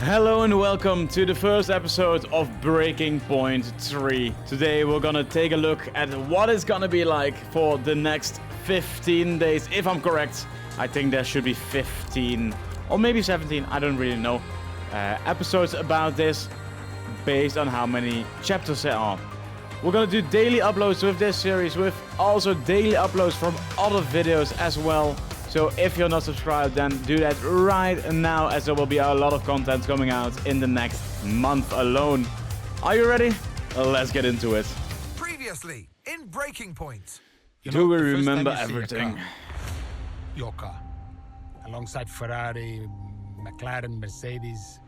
Hello and welcome to the first episode of Breaking Point 3. Today we're gonna take a look at what it's gonna be like for the next 15 days. If I'm correct, I think there should be 15 or maybe 17, I don't really know, episodes about this based on how many chapters there are. We're gonna do daily uploads with this series, with also daily uploads from other videos as well. So if you're not subscribed, then do that right now, as there will be a lot of content coming out in the next month alone. Are you ready? Let's get into it. Previously in Breaking Point. Do we remember everything? Your car. Alongside Ferrari, McLaren, Mercedes.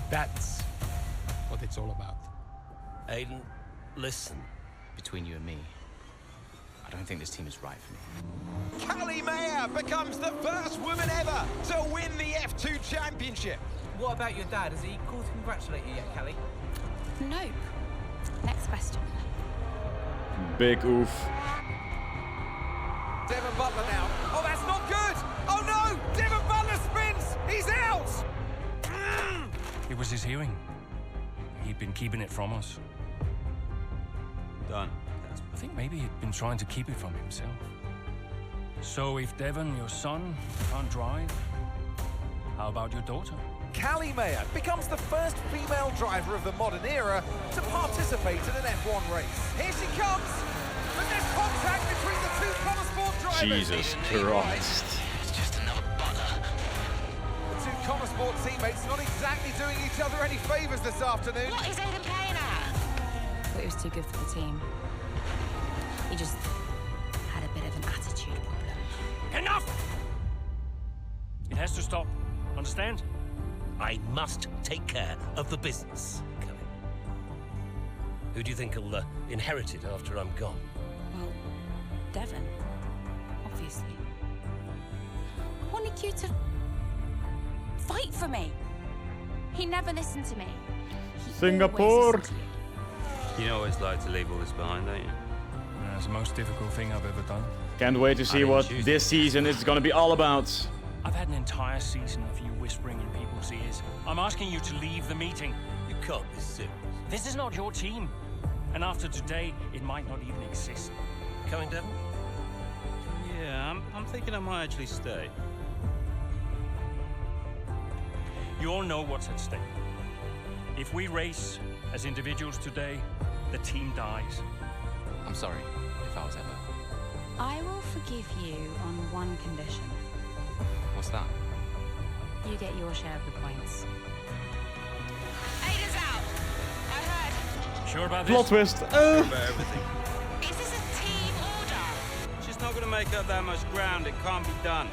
That's what it's all about. Aiden, listen. Between you and me, I don't think this team is right for me. Callie Mayer becomes the first woman ever to win the F2 championship. What about your dad? Has he called to congratulate you yet, Callie? Nope. Next question. Big oof. Devon Butler now. Oh, that's not good. Oh no, Devon Butler spins. He's out. It was his hearing. He'd been keeping it from us. Done. I think maybe he'd been trying to keep it from himself. So if Devon, your son, can't drive, how about your daughter? Callie Mayer becomes the first female driver of the modern era to participate in an F1 race. Here she comes. But there's contact between the two Connor Sport drivers. Jesus Christ. It's just another butler. The two Connor Sport teammates not exactly doing each other any favours this afternoon. What is Aiden playing at? Thought he was too good for the team. He just had a bit of an attitude problem. Enough! It has to stop. Understand? I must take care of the business, Kelly. Who do you think will inherit it after I'm gone? Well, Devon, obviously. I wanted you to fight for me. He never listened to me. He Singapore. always listened to you. You always like to leave all this behind, don't you? That's the most difficult thing I've ever done. Can't wait to see what this season is gonna be all about. I've had an entire season of you whispering in people's ears. I'm asking you to leave the meeting. You can't be serious. This is not your team. And after today, it might not even exist. Coming, Devon? Yeah, I'm thinking I might actually stay. You all know what's at stake. If we race as individuals today, the team dies. I'm sorry if I was ever. I will forgive you on one condition. What's that? You get your share of the points. Aiden's out! I heard. Sure about this? Plot twist. About everything. Is this a team order? She's not gonna make up that much ground. It can't be done.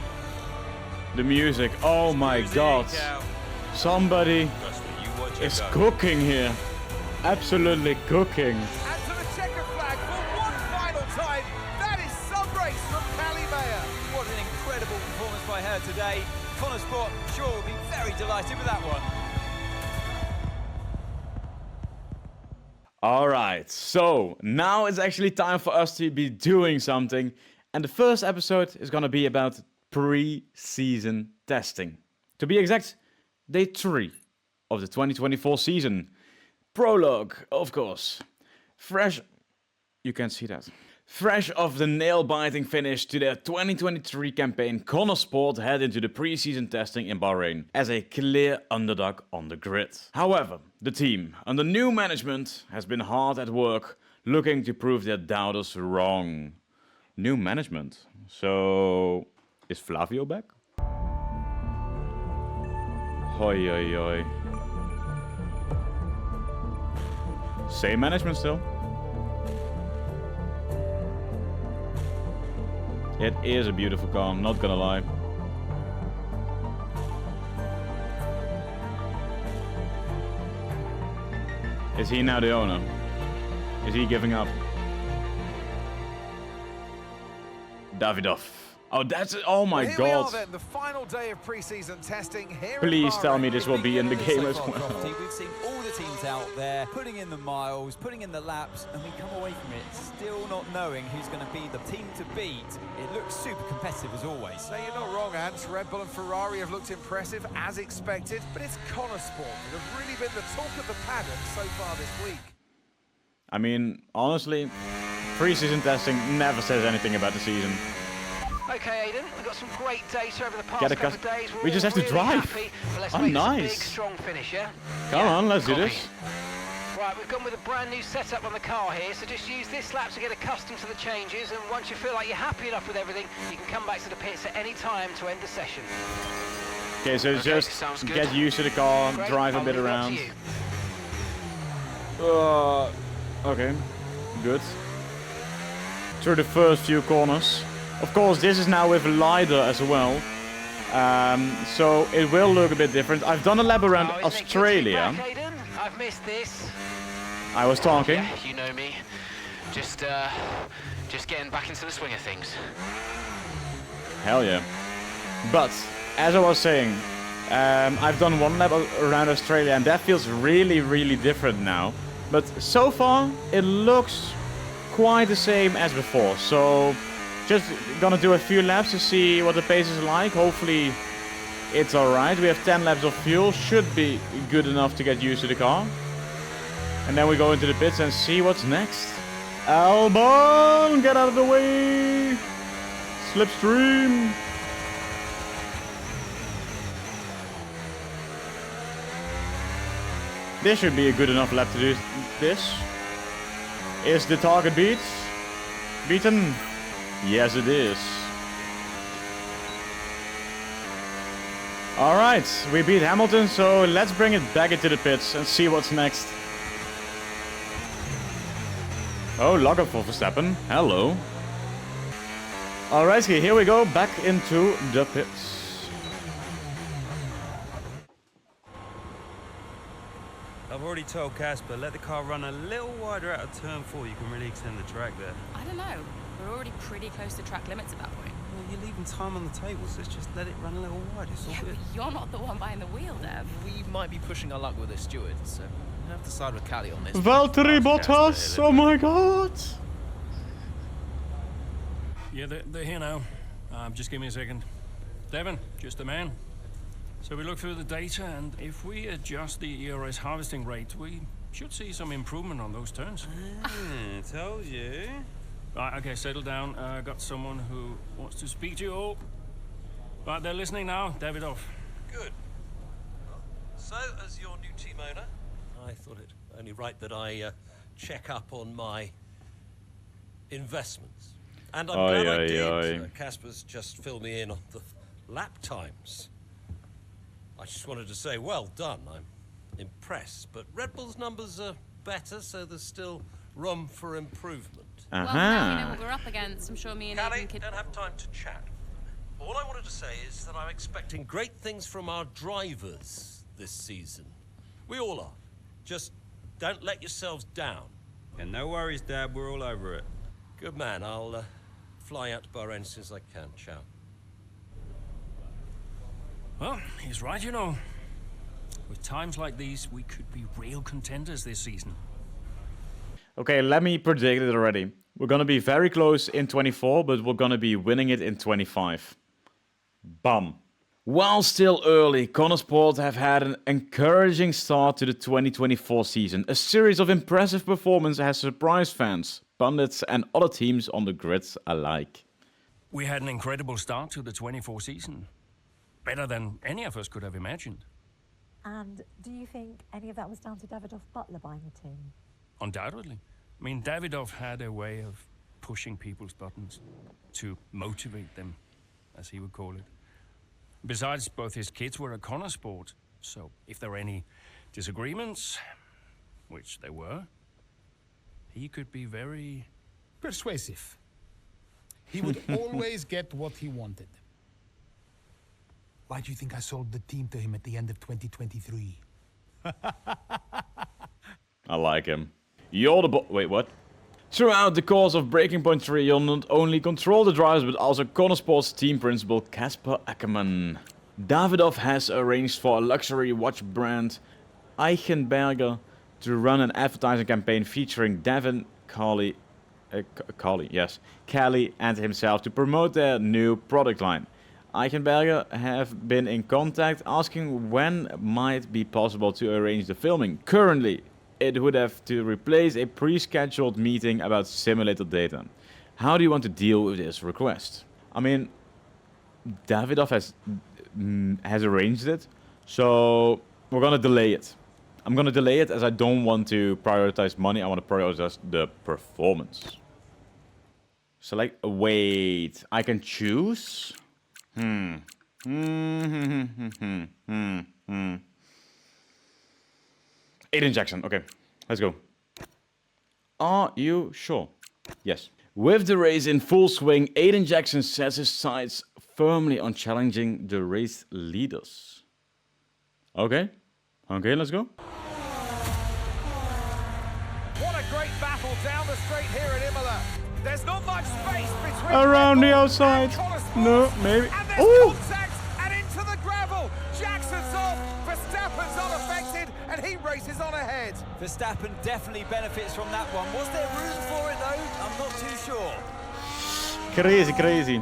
The music. Oh my god. Cal. Somebody Trust me, you watch it is go. cooking here. Absolutely cooking. And to the checker flag for one final time. That is some race from Callie Mayer. What an incredible performance by her today. Connor Sport sure will be very delighted with that one. Alright, so now it's actually time for us to be doing something. And the first episode is gonna be about pre-season testing. To be exact, day 3 of the 2024 season. Prologue, of course. Fresh... You can't see that. Fresh off the nail-biting finish to their 2023 campaign, Connor Sport head into the pre-season testing in Bahrain as a clear underdog on the grid. However, the team, under new management, has been hard at work looking to prove their doubters wrong. New management? So... is Flavio back? Hoi hoi hoi. Same management still. It is a beautiful car, I'm not gonna lie. Is he now the owner? Is he giving up? Davidov. Oh, that's it. Oh my Well, here we are god. then, the final day of pre-season testing here Please in tell me Bahrain. this will be in the game as So far, well. Crofty, we've seen all the teams out there putting in the miles, putting in the laps, and we come away from it still not knowing who's going to be the team to beat. It looks super competitive as always. So you're not wrong, Ant. Red Bull and Ferrari have looked impressive as expected, but it's Connor Sport that have really been the talk of the paddock so far this week. I mean, honestly, pre-season testing never says anything about the season. Okay, Aiden, we've got some great data over the past Get a couple of days. we just have to really drive. Happy, but let's Oh, make this a big, nice. strong finish, yeah? Come on, let's do copy. this. Right, we've gone with a brand new setup on the car here, so just use this lap to get accustomed to the changes, and once you feel like you're happy enough with everything, you can come back to the pits at any time to end the session. Okay, so just sounds good. get used to the car, Great, drive a I'll bit leave it up around. to you. Okay, good. Through the first few corners. Of course, this is now with LiDAR as well. So it will look a bit different. I've done a lap around Oh, isn't it good to be Australia. back, Aiden? I've missed this. I was talking. Yeah, you know me. Just getting back into the swing of things. Hell yeah. But, as I was saying, I've done one lap around Australia and that feels really, really different now. But so far, it looks quite the same as before. So, just gonna do a few laps to see what the pace is like. Hopefully, it's alright. We have 10 laps of fuel. Should be good enough to get used to the car. And then we go into the pits and see what's next. Albon, get out of the way! Slipstream! This should be a good enough lap to do this. Is the target beaten? Yes, it is. Alright, we beat Hamilton, so let's bring it back into the pits and see what's next. Oh, lockup for Verstappen. Hello. Alright, here we go, back into the pits. I've already told Casper, let the car run a little wider out of turn 4. You can really extend the track there. I don't know. We're already pretty close to track limits at that point. Well, you're leaving time on the table, so just let it run a little wider. It's all Yeah, good. but you're not the one behind the wheel, Dev. We might be pushing our luck with the steward, so we'll have to side with Callie on this. Valtteri Ask Casper, Bottas! Oh my god! Yeah, they're here now. Just give me a second. Devon, just the man. So we look through the data, and if we adjust the ERS harvesting rate, we should see some improvement on those turns. Told you. Right, okay, settle down. Got someone who wants to speak to you all. Right, they're listening now. Davidoff. Good. So, as your new team owner, I thought it only right that I check up on my investments. And I'm glad I did. Casper's just filled me in on the lap times. I just wanted to say, well done. I'm impressed. But Red Bull's numbers are better, so there's still room for improvement. Well, now we know what we're up against. I'm sure me and Callie, Aiden could... don't have time to chat. All I wanted to say is that I'm expecting great things from our drivers this season. We all are. Just don't let yourselves down. And no worries, Dad. We're all over it. Good man. I'll fly out to Bahrain as soon as I can. Ciao. Well, he's right, you know. With times like these, we could be real contenders this season. Okay, let me predict it already. We're gonna be very close in 24, but we're gonna be winning it in 25. Bam. While still early, Connor Sport have had an encouraging start to the 2024 season. A series of impressive performances has surprised fans, pundits and other teams on the grids alike. We had an incredible start to the 24 season. Better than any of us could have imagined. And do you think any of that was down to Davidoff Butler buying the team? Undoubtedly. I mean, Davidoff had a way of pushing people's buttons to motivate them, as he would call it. Besides, both his kids were at Connor Sport, so if there were any disagreements, which there were, he could be very... persuasive. He would always get what he wanted. Why do you think I sold the team to him at the end of 2023? I like him. You're the Wait, what? Throughout the course of Breaking Point 3, you'll not only control the drivers, but also Connor Sports team principal Casper Ackermann. Davidoff has arranged for a luxury watch brand, Eichenberger, to run an advertising campaign featuring Devin Kelly and himself to promote their new product line. Eichenberger have been in contact asking when might be possible to arrange the filming. Currently, it would have to replace a pre-scheduled meeting about simulated data. How do you want to deal with this request? I mean, Davidoff has arranged it, so we're gonna delay it. I'm gonna delay it as I don't want to prioritize money, I want to prioritize the performance. Select, wait, I can choose? Aid injection, okay, let's go. Are you sure? Yes. With the race in full swing, Aiden Jackson sets his sights firmly on challenging the race leaders. Okay, let's go. What a great battle down the straight here at Imola. There's not much space between around the outside. No, maybe. Oh! Contact and into the gravel. Jackson's off. Verstappen's unaffected, and he races on ahead. Verstappen definitely benefits from that one. Was there room for it though? I'm not too sure. Crazy.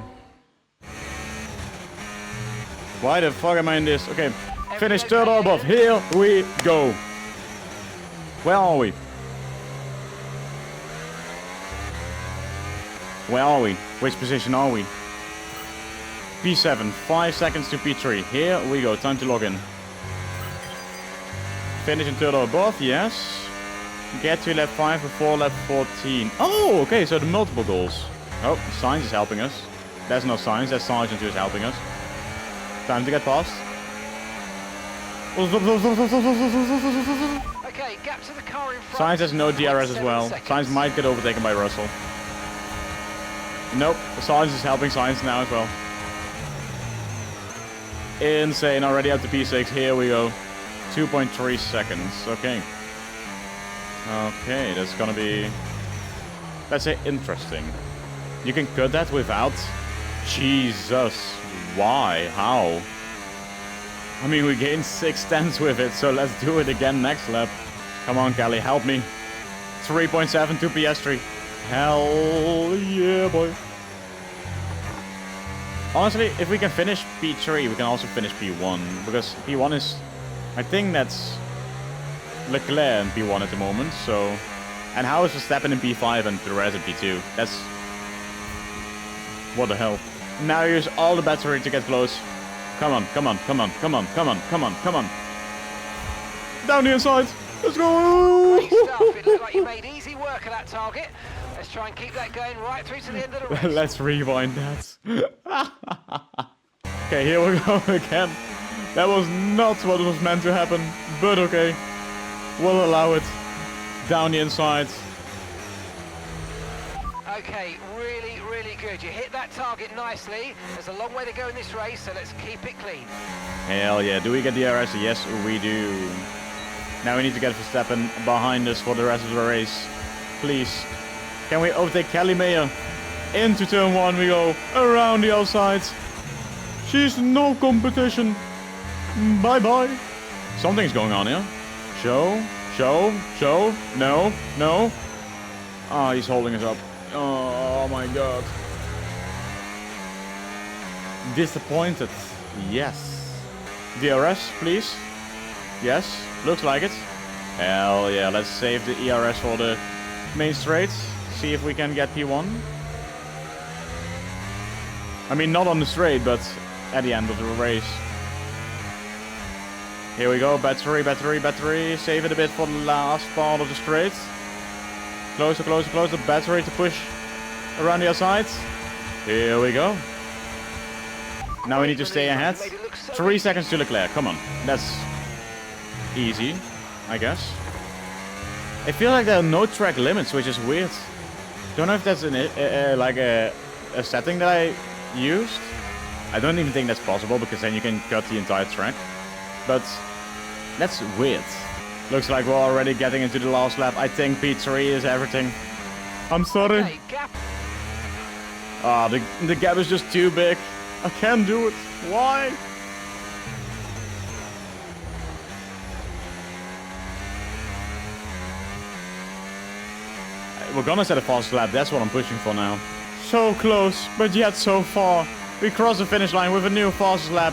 Why the fuck am I in this? Okay, finish third or above. Here we go. Where are we? Where are we? Which position are we? P7, 5 seconds to P3. Here we go, time to log in. Finish in third or above, yes. Get to lap 5 before lap 14. Oh, okay, so the multiple goals. Oh, Sainz is helping us. That's not Sainz, that's Sargent who is helping us. Time to get past. Okay, gap to the car in front. Sainz has no DRS as well. Sainz might get overtaken by Russell. Nope, Sainz is helping Sainz now as well. Insane, already up to P6, here we go. 2.3 seconds, okay. Okay, that's gonna be, let's say, interesting. You can cut that without, Jesus, why, how? I mean, we gained 6/10 with it, so let's do it again next lap. Come on, Kelly, help me. 3.72 PS3. Hell yeah, boy. Honestly, if we can finish P3, we can also finish P1. Because P1 is, I think that's Leclerc in P1 at the moment, so... And how is Verstappen in P5 and Perez in P2? That's... What the hell? Now use all the battery to get close. Come on. Down the inside. Let's go! Great stuff. It looked like you made easy work of that target. Let's try and keep that going right through to the end of the race. Let's rewind that. Okay, here we go again. That was not what was meant to happen, but okay. We'll allow it. Down the inside. Okay, really good. You hit that target nicely. There's a long way to go in this race, so let's keep it clean. Hell yeah. Do we get the DRS? Yes, we do. Now we need to get Verstappen behind us for the rest of the race. Please. Can we overtake Kelly Mayer? Into turn 1 we go. Around the outside. She's no competition. Bye-bye. Something's going on here. Show. No. Ah, he's holding us up. Oh my god. Disappointed. Yes. DRS, please. Yes. Looks like it. Hell yeah. Let's save the ERS for the main straight. See if we can get P1. I mean, not on the straight, but at the end of the race. Here we go. Battery. Save it a bit for the last part of the straight. Closer. Battery to push around the outside. Here we go. Now we need to stay ahead. 3 seconds to Leclerc. Come on. That's easy, I guess. I feel like there are no track limits, which is weird. Don't know if that's like a setting that I used. I don't even think that's possible, because then you can cut the entire track. But that's weird. Looks like we're already getting into the last lap. I think P3 is everything. I'm sorry. Okay, gap. Ah, the gap is just too big. I can't do it. Why? We're gonna set a fast lap. That's what I'm pushing for now. So close, but yet so far. We cross the finish line with a new fastest lap.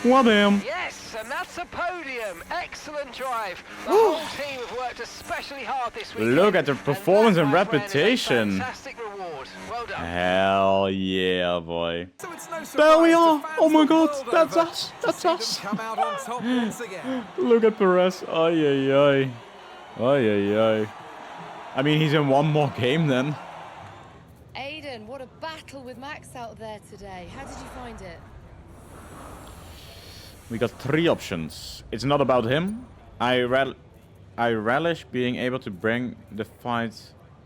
Wham! Yes, and that's a podium. Excellent drive. The whole team have worked especially hard this week. Look at the performance and reputation. Fantastic reward. Well done. Hell yeah, boy. So it's no There we surprise are. the fans Oh my the god, world that's over us. to That's see them us. come out on top once again. Look at Perez. Ay, ay, ay. Ay, ay, ay. I mean, he's in one more game then. Aiden, what a battle with Max out there today. How did you find it? We got 3 options. It's not about him. I relish being able to bring the fight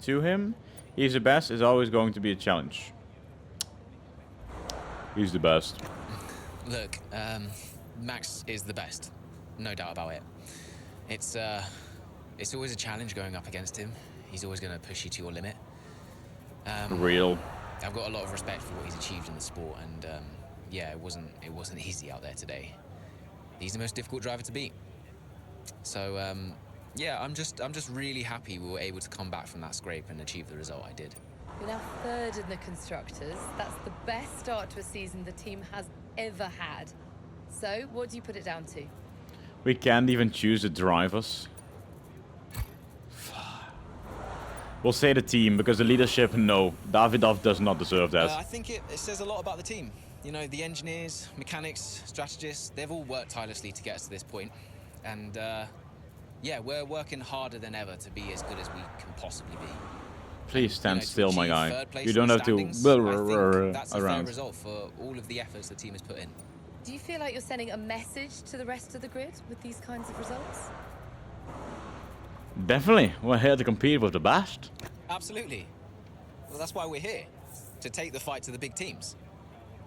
to him. He's the best. Is always going to be a challenge. He's the best. Look, Max is the best. No doubt about it. It's always a challenge going up against him. He's always going to push you to your limit. Real. I've got a lot of respect for what he's achieved in the sport, and yeah, it wasn't easy out there today. He's the most difficult driver to beat. So yeah, I'm just really happy we were able to come back from that scrape and achieve the result I did. You're now 3rd in the Constructors. That's the best start to a season the team has ever had. So, what do you put it down to? We can't even choose the drivers. We'll say the team, because the leadership, no. Davidov does not deserve that. I think it says a lot about the team. You know, the engineers, mechanics, strategists, they've all worked tirelessly to get us to this point. And yeah, we're working harder than ever to be as good as we can possibly be. Please stand to still, my achieve guy. third place You in don't the have to standings, I think that's a fair around. result for all of the efforts the team has put in. Do you feel like you're sending a message to the rest of the grid with these kinds of results? Definitely. We're here to compete with the best. Absolutely. Well, that's why we're here, to take the fight to the big teams.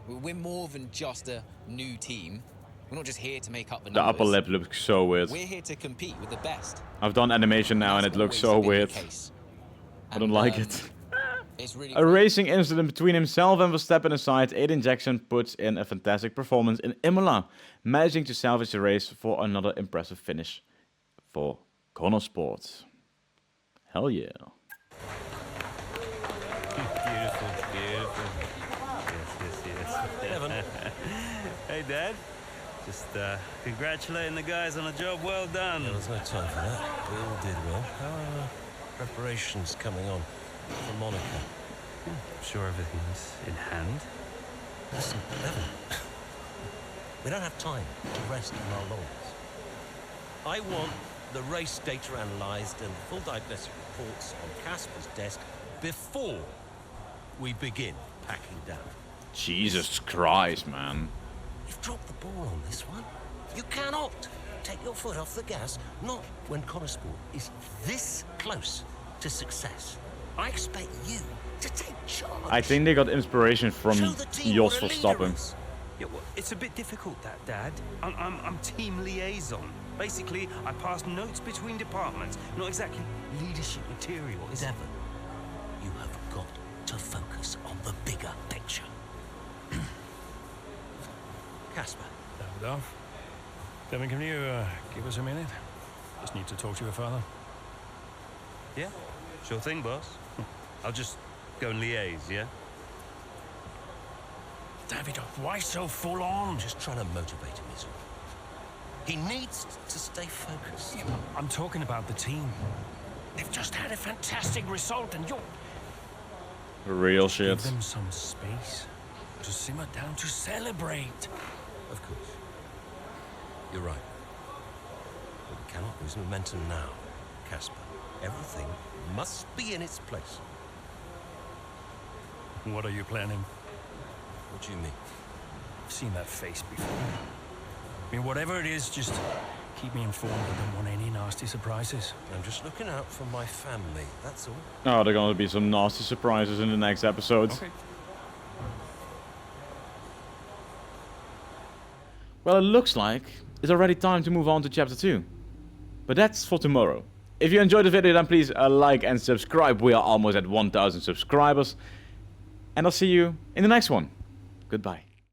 We're more than just a new team. We're not just here to make up the The numbers. upper lip looks so weird. We're here to compete with the best. I've done animation now and it looks so weird. I don't like it. It's really A racing incident between himself and Verstappen aside, Aiden Jackson puts in a fantastic performance in Imola, managing to salvage the race for another impressive finish for Connor Sport. Hell yeah. Beautiful, beautiful. Yes. Hey, Dad. Just congratulating the guys on a job well done. There was no time for that. We all did well. How are preparations coming on for Monaco? I'm sure everything's in hand. Listen, Evan, we don't have time to rest on our laurels. I want the race data analysed and full diagnostic reports on Casper's desk before we begin packing down. Jesus Christ, man. You've dropped the ball on this one. You cannot take your foot off the gas, not when Connor Sport is this close to success. I expect you to take charge. I think they got inspiration from Show the team Jos what a leader Verstappen. is. Yeah, well, it's a bit difficult, that, Dad. I'm team liaison. Basically, I pass notes between departments. Not exactly leadership material. Devon, you have got to focus on the bigger picture. Casper. Davidoff. Devin, can you give us a minute? Just need to talk to your father. Yeah, sure thing, boss. I'll just go and liaise, yeah? Davidoff, why so full on? Just trying to motivate him, is all. He needs to stay focused. I'm talking about the team. They've just had a fantastic result and you're... Real shit. Give them some space to simmer down, to celebrate. Of course. You're right. But we cannot lose momentum now, Casper. Everything must be in its place. What are you planning? What do you mean? I've seen that face before. I mean, whatever it is, just keep me informed. I don't want any nasty surprises. I'm just looking out for my family, that's all. Oh, there are gonna be some nasty surprises in the next episode. Okay. Well, it looks like it's already time to move on to chapter 2. But that's for tomorrow. If you enjoyed the video, then please like and subscribe. We are almost at 1,000 subscribers. And I'll see you in the next one. Goodbye.